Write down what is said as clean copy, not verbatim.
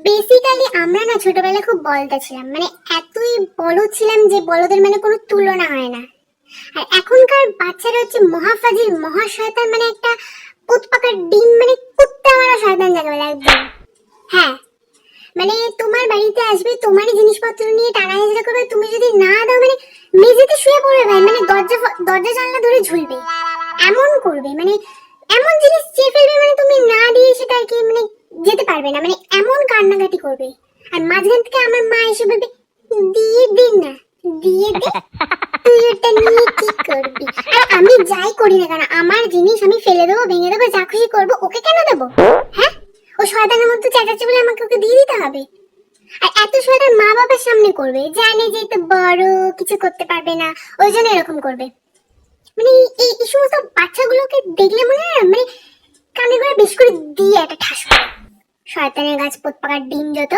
Basically আমরা না ছোটবেলায় খুব বলদা ছিলাম, মানে এতই বলদ ছিলাম যে বলদের মানে কোনো তুলনা হয় না। আর এখনকার বাচ্চারা হচ্ছে মহাফাজিল মহা শয়তান, মানে একটা পুতপাকার ডিম, মানে কুত্তা মারা শয়তান যাকে বলে একদম। হ্যাঁ, মানে তোমার বাড়িতে আসবে, তোমারই জিনিসপত্র নিয়ে টানা হেজড়া করবে, তুমি যদি না দাও মানে মেঝেতে শুয়ে পড়বে ভাই, মানে দরজা দরজা জানলা ধরে ঝুলবে, এমন করবে, মানে এমন জিনিস চেয়ে ফেলবে, মানে তুমি না দিয়ে সেটা আর কি মানে যেতে পারবে না, মানে এমন কান্নাকাটি করবে। আর মাঝখান থেকে আমার মা এসে বলবে, দিয়ে দিন না, দিয়ে দে, তুই ওটা নিয়ে কি করবি? আর আমি যাই করি না কেন, আমার জিনিস আমি ফেলে দেবো, ভেঙে দেবো, যা খুশি করবো, ওকে কেন দেবো? হ্যাঁ, ও শয়তানের মধ্যে চেঁচাচ্ছে বলে আমাকে ওকে দিয়ে দিতে হবে? আর এত শয়তান মা বাবার সামনে করবে, জানে যে তো বড়, কিছু করতে পারবে না, ওই জন্য এরকম করবে। মানে এই সমস্ত বাচ্চাগুলোকে দেখলে মনে হয় মানে কানে করে বেশ করে দিয়ে একটা ঠাস করে। শয়তানের গাছ পোত পাকার ডিম যত।